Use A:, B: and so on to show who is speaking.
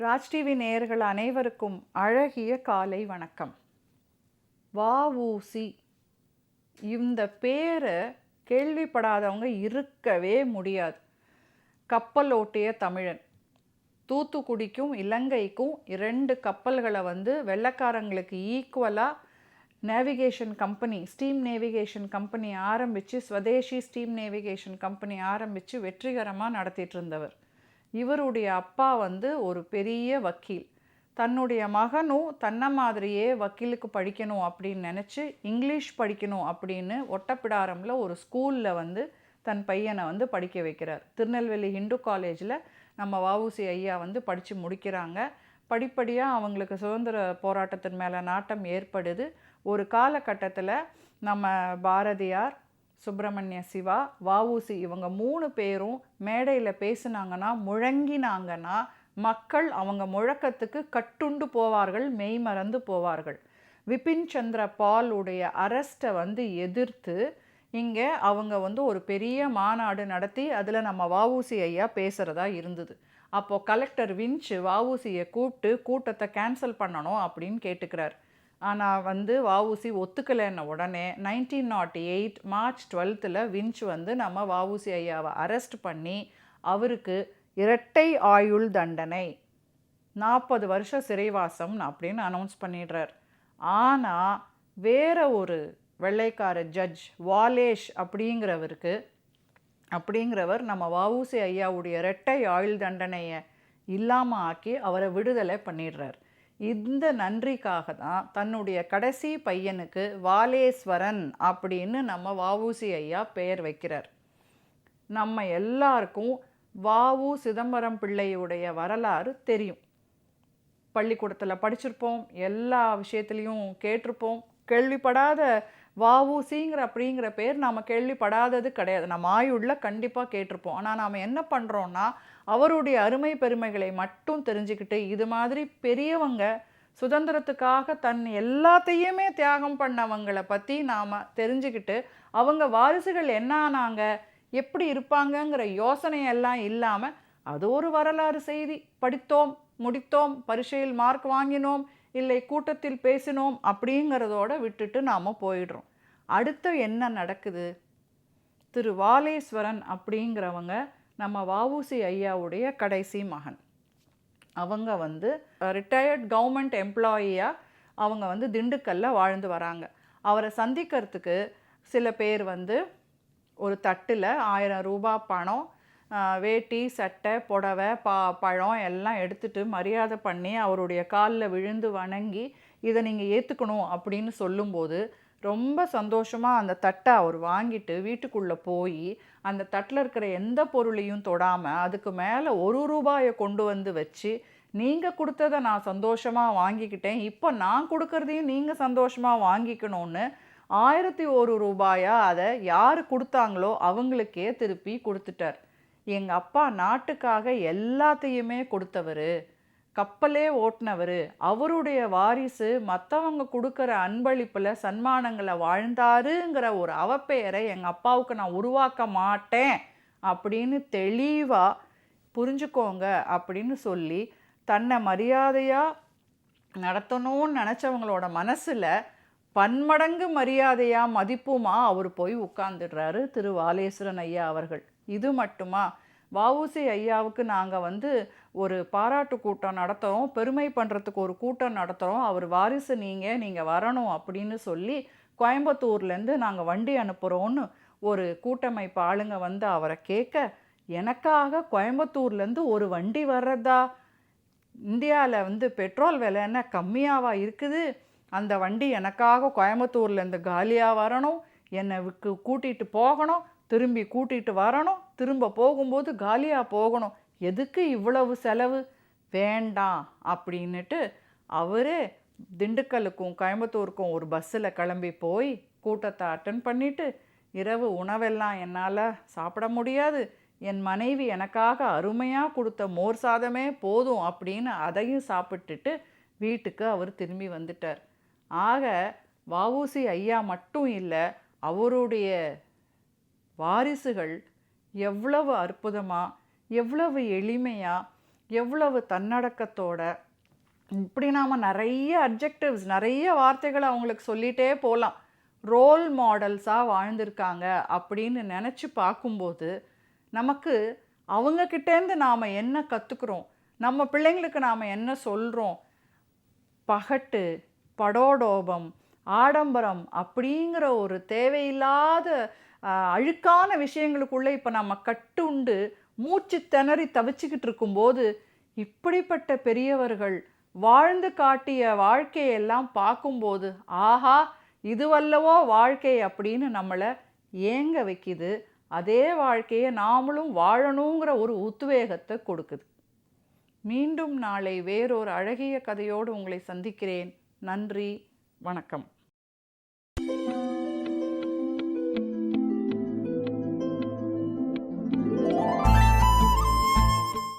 A: Raj TV நேயர்கள் அனைவருக்கும் அழகிய காலை வணக்கம். வ.உ.சி. இந்த பேரை கேள்விப்படாதவங்க இருக்கவே முடியாது. கப்பலோட்டிய தமிழன். தூத்துக்குடிக்கும் இலங்கைக்கும் 2 கப்பல்களை வெள்ளைக்காரங்களுக்கு ஈக்குவலாக navigation company, steam navigation company ஆரம்பித்து, ஸ்வதேசி ஸ்டீம் நேவிகேஷன் கம்பெனி ஆரம்பித்து வெற்றிகரமாக நடத்திட்டு இருந்தவர். இவருடைய அப்பா ஒரு பெரிய வக்கீல். தன்னுடைய மகனும் தன்னை மாதிரியே வக்கீலுக்கு படிக்கணும் அப்படின்னு நினச்சி இங்கிலீஷ் படிக்கணும் அப்படின்னு ஒட்டப்பிடாரமில் ஒரு ஸ்கூலில் தன் பையனை படிக்க வைக்கிறார். திருநெல்வேலி ஹிந்து காலேஜில் நம்ம வ.உ.சி. ஐயா படித்து முடிக்கிறாங்க. படிப்படியாக அவங்களுக்கு சுதந்திர போராட்டத்தின் மேலே நாட்டம் ஏற்படுது. ஒரு காலகட்டத்தில் நம்ம பாரதியார், சுப்பிரமணிய சிவா, வ.உ.சி. இவங்க 3 பேரும் மேடையில் பேசுனாங்கன்னா, முழங்கினாங்கன்னா மக்கள் அவங்க முழக்கத்துக்கு கட்டுண்டு போவார்கள், மெய்மறந்து போவார்கள். விபின் சந்திர பாலுடைய அரெஸ்ட்டை எதிர்த்து இங்கே அவங்க ஒரு பெரிய மாநாடு நடத்தி அதில் நம்ம வ.உ.சி. ஐயா பேசுகிறதா இருந்தது. அப்போது கலெக்டர் வின்ச்சு வ.உ.சியை கூப்பிட்டு கூட்டத்தை கேன்சல் பண்ணணும் அப்படின்னு கேட்டுக்கிறார். ஆனால் வ.உ.சி. ஒத்துக்கலைன்ன உடனே 1908 மார்ச் 12 வின்ச் நம்ம வ.உ.சி. ஐயாவை அரெஸ்ட் பண்ணி அவருக்கு இரட்டை ஆயுள் தண்டனை, 40 வருஷம் சிறைவாசம் அப்படின்னு அனௌன்ஸ் பண்ணிடுறார். ஆனால் வேற ஒரு வெள்ளைக்கார ஜட்ஜ் வாலேஷ் அப்படிங்கிறவர் நம்ம வ.உ.சி. ஐயாவுடைய இரட்டை ஆயுள் தண்டனையை இல்லாமல் ஆக்கி அவரை விடுதலை பண்ணிடுறார். இந்த நன்றிக்காக தான் தன்னுடைய கடைசி பையனுக்கு வாலேஸ்வரன் அப்படின்னு நம்ம வ.உ.சி. ஐயா பெயர் வைக்கிறார். நம்ம எல்லாருக்கும் வ.உ. சிதம்பரம் பிள்ளையுடைய வரலாறு தெரியும். பள்ளிக்கூடத்தில் படிச்சிருப்போம், எல்லா விஷயத்துலேயும் கேட்டிருப்போம். கேள்விப்படாத வ.உ.சிங்கிற பேர் நாம் கேள்விப்படாதது கிடையாது. நம்ம ஆயுள்ள கண்டிப்பாக கேட்டிருப்போம். ஆனால் நாம் என்ன பண்ணுறோன்னா, அவருடைய அருமை பெருமைகளை மட்டும் தெரிஞ்சுக்கிட்டு, இது மாதிரி பெரியவங்க சுதந்திரத்துக்காக தன் எல்லாத்தையுமே தியாகம் பண்ணவங்களை பற்றி நாம் தெரிஞ்சுக்கிட்டு, அவங்க வாரிசுகள் என்ன ஆனாங்க, எப்படி இருப்பாங்கங்கிற யோசனையெல்லாம் இல்லாமல், அது ஒரு வரலாறு செய்தி, படித்தோம், முடித்தோம், பரீட்சையில் மார்க் வாங்கினோம், இல்லை கூட்டத்தில் பேசினோம் அப்படிங்கிறதோட விட்டுட்டு நாம் போயிடுறோம். அடுத்து என்ன நடக்குது? திரு வாலேஸ்வரன் அப்படிங்கிறவங்க நம்ம வ.உ.சி. ஐயாவுடைய கடைசி மகன். அவங்க ரிட்டையர்ட் கவர்மெண்ட் எம்ப்ளாயியாக அவங்க திண்டுக்கல்ல வாழ்ந்து வராங்க. அவரை சந்திக்கிறதுக்கு சில பேர் ஒரு தட்டில் 1000 ரூபாய் பணம், வேட்டி, சட்டை, புடவை, பழம் எல்லாம் எடுத்துகிட்டு மரியாதை பண்ணி அவருடைய காலில் விழுந்து வணங்கி இதை நீங்கள் ஏற்றுக்கணும் அப்படின்னு சொல்லும்போது ரொம்ப சந்தோஷமாக அந்த தட்டை அவர் வாங்கிட்டு வீட்டுக்குள்ளே போய் அந்த தட்டில் இருக்கிற எந்த பொருளையும் தொடாமல் அதுக்கு மேலே 1 ரூபாயை கொண்டு வச்சு, நீங்கள் கொடுத்ததை நான் சந்தோஷமாக வாங்கிக்கிட்டேன், இப்போ நான் கொடுக்கறதையும் நீங்கள் சந்தோஷமாக வாங்கிக்கணும்னு 1001 ரூபாயா அதை யார் கொடுத்தாங்களோ அவங்களுக்கே திருப்பி கொடுத்துட்டார். எங்கள் அப்பா நாட்டுக்காக எல்லாத்தையுமே கொடுத்தவர், கப்பலே ஓட்டினவர், அவருடைய வாரிசு மற்றவங்க கொடுக்குற அன்பளிப்பில் சன்மானங்களை வாழ்ந்தாருங்கிற ஒரு அவப்பெயரை எங்கள் அப்பாவுக்கு நான் உருவாக்க மாட்டேன் அப்படின்னு தெளிவாக புரிஞ்சுக்கோங்க அப்படின்னு சொல்லி தன்னை மரியாதையாக நடத்தணும்னு நினச்சவங்களோட மனசில் பன்மடங்கு மரியாதையாக மதிப்புமா அவர் போய் உட்கார்ந்துடுறாரு திரு வாலேஸ்வரன் ஐயா அவர்கள். இது மட்டுமா, வ.உ.சி. ஐயாவுக்கு நாங்கள் ஒரு பாராட்டு கூட்டம் நடத்துகிறோம், பெருமை பண்ணுறதுக்கு ஒரு கூட்டம் நடத்துகிறோம், அவர் வாரிசு நீங்கள் வரணும் அப்படின்னு சொல்லி கோயம்புத்தூர்லேருந்து நாங்கள் வண்டி அனுப்புகிறோன்னு ஒரு கூட்டமைப்பு ஆளுங்க அவரை கேட்க, எனக்காக கோயம்புத்தூர்லேருந்து ஒரு வண்டி வர்றதா? இந்தியாவில் பெட்ரோல் விலை என்ன கம்மியாவா இருக்குது? அந்த வண்டி எனக்காக கோயம்புத்தூர்லேருந்து காலியாக வரணும், என்னை கூட்டிகிட்டு போகணும், திரும்பி கூட்டிகிட்டு வரணும், திரும்ப போகும்போது காலியாக போகணும், எதுக்கு இவ்வளவு செலவு? வேண்டாம் அப்படின்னுட்டு அவரே திண்டுக்கல்லுக்கும் கோயம்புத்தூருக்கும் ஒரு பஸ்ஸில் கிளம்பி போய் கூட்டத்தை அட்டன் பண்ணிவிட்டு, இரவு உணவெல்லாம் என்னால் சாப்பிட முடியாது, என் மனைவி எனக்காக அருமையாக கொடுத்த மோர் சாதமே போதும் அப்படின்னு அதையும் சாப்பிட்டுட்டு வீட்டுக்கு அவர் திரும்பி வந்துட்டார். ஆக வ.உ.சி. ஐயா மட்டும் இல்லை, அவருடைய வாரிசுகள் எவ்வளவு அற்புதமாக, எவ்வளவு எளிமையாக, எவ்வளவு தன்னடக்கத்தோட, இப்படி நாம நிறைய அட்ஜெக்டிவ்ஸ், நிறைய வார்த்தைகளை அவங்களுக்கு சொல்லிட்டே போகலாம். ரோல் மாடல்ஸாக வாழ்ந்திருக்காங்க அப்படின்னு நினச்சி பார்க்கும்போது, நமக்கு அவங்கக்கிட்டேருந்து நாம் என்ன கற்றுக்குறோம், நம்ம பிள்ளைங்களுக்கு நாம் என்ன சொல்கிறோம், பகட்டு, படோடோபம், ஆடம்பரம் அப்படிங்கிற ஒரு தேவையில்லாத அழுக்கான விஷயங்களுக்குள்ளே இப்போ நம்ம கட்டுண்டு மூச்சு திணறி தவிச்சுக்கிட்டு இருக்கும்போது, இப்படிப்பட்ட பெரியவர்கள் வாழ்ந்து காட்டிய வாழ்க்கையெல்லாம் பார்க்கும்போது, ஆஹா இதுவல்லவோ வாழ்க்கை அப்படின்னு நம்மளை ஏங்க வைக்குது. அதே வாழ்க்கையை நாமளும் வாழணுங்கிற ஒரு உத்வேகத்தை கொடுக்குது. மீண்டும் நாளை வேறொரு அழகிய கதையோடு உங்களை சந்திக்கிறேன். நன்றி, வணக்கம்.